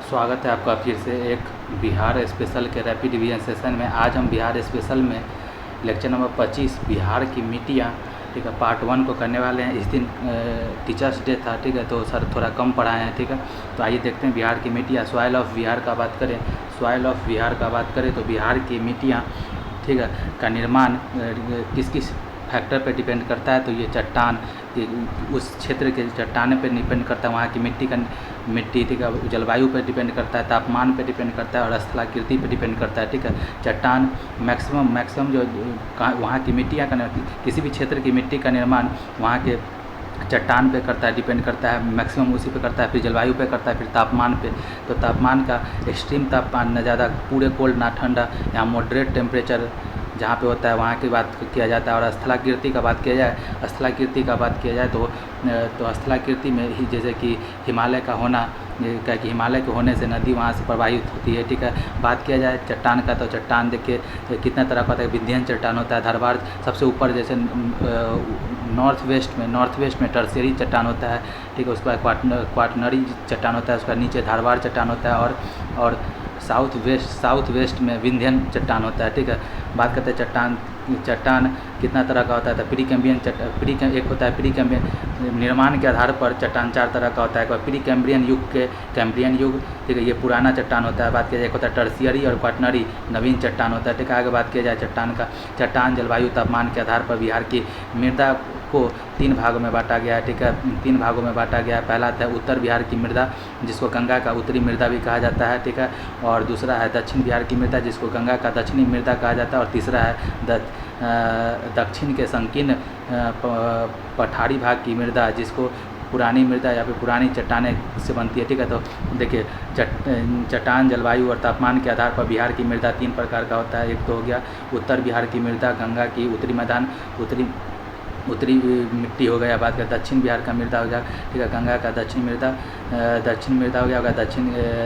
स्वागत है आपका फिर से एक बिहार स्पेशल के रैपिड रिवीजन सेशन में। आज हम बिहार स्पेशल में लेक्चर नंबर 25 बिहार की मिट्टियाँ, ठीक है, पार्ट 1 को करने वाले हैं। इस दिन टीचर्स डे था, ठीक है, तो सर थोड़ा कम पढ़ाए हैं, ठीक है। तो आइए देखते हैं बिहार की मिट्टियाँ। सॉइल ऑफ बिहार का बात करें, सॉइल ऑफ बिहार का बात करें तो बिहार की मिट्टियाँ, ठीक है, का निर्माण किस किस फैक्टर पे डिपेंड करता है। तो ये चट्टान, उस क्षेत्र के चट्टान पे डिपेंड करता है, वहाँ की मिट्टी, ठीक है, जलवायु पर डिपेंड करता है, तापमान पे डिपेंड करता है और स्थलाकृति पे डिपेंड करता है, ठीक है। चट्टान मैक्सिमम जो वहाँ की मिट्टियाँ का, किसी भी क्षेत्र की मिट्टी का निर्माण वहाँ के चट्टान पे करता है, डिपेंड करता है, मैक्सिमम उसी पे करता है, फिर जलवायु पे करता है, फिर तापमान पे। तो तापमान का एक्सट्रीम तापमान, न ज़्यादा पूरे कोल्ड ना ठंडा, यहाँ मॉडरेट टेम्परेचर जहाँ पे होता है वहाँ की बात किया जाता है। और स्थलाकृति का बात किया जाए, स्थलाकृति का बात किया जाए तो स्थलाकृति में ही जैसे कि हिमालय का होना, क्या कि हिमालय के होने से नदी वहाँ से प्रवाहित होती है, ठीक है। बात किया जाए चट्टान का तो चट्टान देखिए कितना तरह का होता है। विंध्यन चट्टान होता है, धरवार सबसे ऊपर, जैसे नॉर्थ वेस्ट में टर्शियरी चट्टान होता है, ठीक है। उसके बाद क्वाटनरी चट्टान होता है, उसका नीचे धारवाड़ चट्टान होता है और साउथ वेस्ट में विंध्यन चट्टान होता है, ठीक है। बात करते हैं चट्टान कितना तरह का होता है। तो एक होता है प्री कैम्ब्रियन। निर्माण के आधार पर चट्टान 4 तरह का होता है। प्री कैम्ब्रियन युग के कैम्ब्रियन युग, ठीक है, ये पुराना चट्टान होता है। बात किया जाए, एक होता है टर्शियरी और क्वाटनरी, नवीन चट्टान होता है, ठीक है। आगे बात किया जाए चट्टान जलवायु तापमान के आधार पर बिहार की मृदा को 3 भागों में बांटा गया है, ठीक है। 3 भागों में बांटा गया है। पहला था उत्तर बिहार की मृदा, जिसको गंगा का उत्तरी मृदा भी कहा जाता है, ठीक है। और दूसरा है दक्षिण बिहार की मृदा, जिसको गंगा का दक्षिणी मृदा कहा जाता है। और तीसरा है दक्षिण के संकीर्ण पठारी भाग की मृदा, जिसको पुरानी मृदा या फिर पुरानी चट्टानें से बनती है, ठीक है। तो देखिए चट्टान जलवायु और तापमान के आधार पर बिहार की मृदा 3 प्रकार का होता है। एक तो हो गया उत्तर बिहार की मृदा, गंगा की उत्तरी मिट्टी हो गया। बात करें दक्षिण बिहार का मृदा हो गया, ठीक है, गंगा का दक्षिण मृदा हो गया।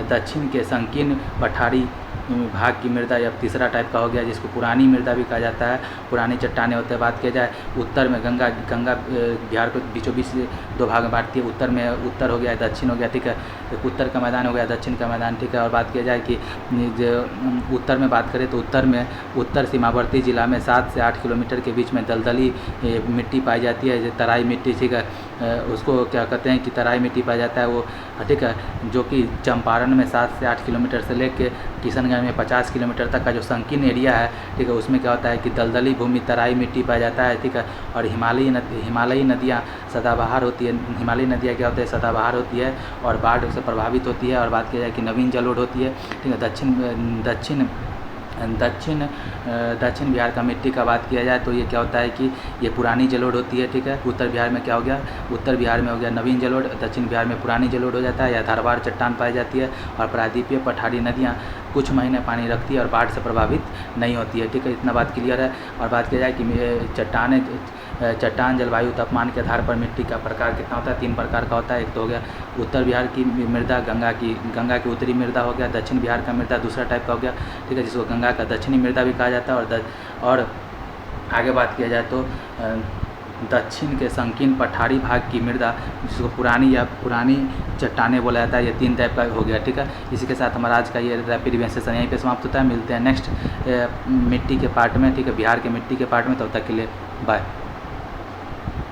दक्षिण के संकीर्ण पठारी भाग की मृदा या तीसरा टाइप का हो गया, जिसको पुरानी मृदा भी कहा जाता है, पुरानी चट्टानें होते हैं। बात किया जाए उत्तर में गंगा बिहार को बीचों बीच 2 भाग में बांटती है। उत्तर हो गया, दक्षिण हो गया, ठीक है। उत्तर का मैदान हो गया, दक्षिण का मैदान, ठीक है। और बात किया जाए कि जो उत्तर में बात करें तो उत्तर सीमावर्ती जिला में 7 से 8 किलोमीटर के बीच में दलदली मिट्टी पाई जाती है, तराई मिट्टी, ठीक है। उसको क्या कहते हैं कि तराई मिट्टी पाया जाता है वो, ठीक है, जो कि चंपारण में 7 से 8 किलोमीटर से लेकर किशनगंज में 50 किलोमीटर तक का जो संकीर्ण एरिया है, ठीक है, उसमें क्या होता है कि दलदली भूमि तराई मिट्टी पाया जाता है, ठीक है। और हिमालयी नदियाँ सदाबहार होती है। हिमालयी नदियाँ क्या होती है, सदाबहार होती है और बाढ़ से प्रभावित होती है। और बात किया जाए कि नवीन जलोढ़ होती है, ठीक है। दक्षिण बिहार का मिट्टी का बात किया जाए तो ये क्या होता है कि ये पुरानी जलोढ़ होती है, ठीक है। उत्तर बिहार में क्या हो गया, उत्तर बिहार में हो गया नवीन जलोढ़, दक्षिण बिहार में पुरानी जलोढ़ हो जाता है या धारवाड़ चट्टान पाई जाती है। और प्रायद्वीपीय पठारी नदियाँ कुछ महीने पानी रखती है और बाढ़ से प्रभावित नहीं होती है, ठीक है। इतना बात क्लियर है। और बात किया जाए कि चट्टान जलवायु तापमान के आधार पर मिट्टी का प्रकार कितना होता है, 3 प्रकार का होता है। एक तो हो गया उत्तर बिहार की मृदा, गंगा की उत्तरी मृदा हो गया। दक्षिण बिहार का मृदा दूसरा टाइप का हो गया, ठीक है, जिसको गंगा का दक्षिणी मृदा भी कहा जाता है। और आगे बात किया जाए तो दक्षिण के संकीर्ण पठारी भाग की मृदा, जिसको पुरानी चट्टानें बोला जाता है, ये 3 टाइप का हो गया, ठीक है। इसी के साथ हमारा आज का ये रैपिड रिवीजन सेशन यहीं पे समाप्त होता है। मिलते हैं नेक्स्ट मिट्टी के पार्ट में, ठीक है, बिहार के मिट्टी के पार्ट में। तब तक के लिए बाय।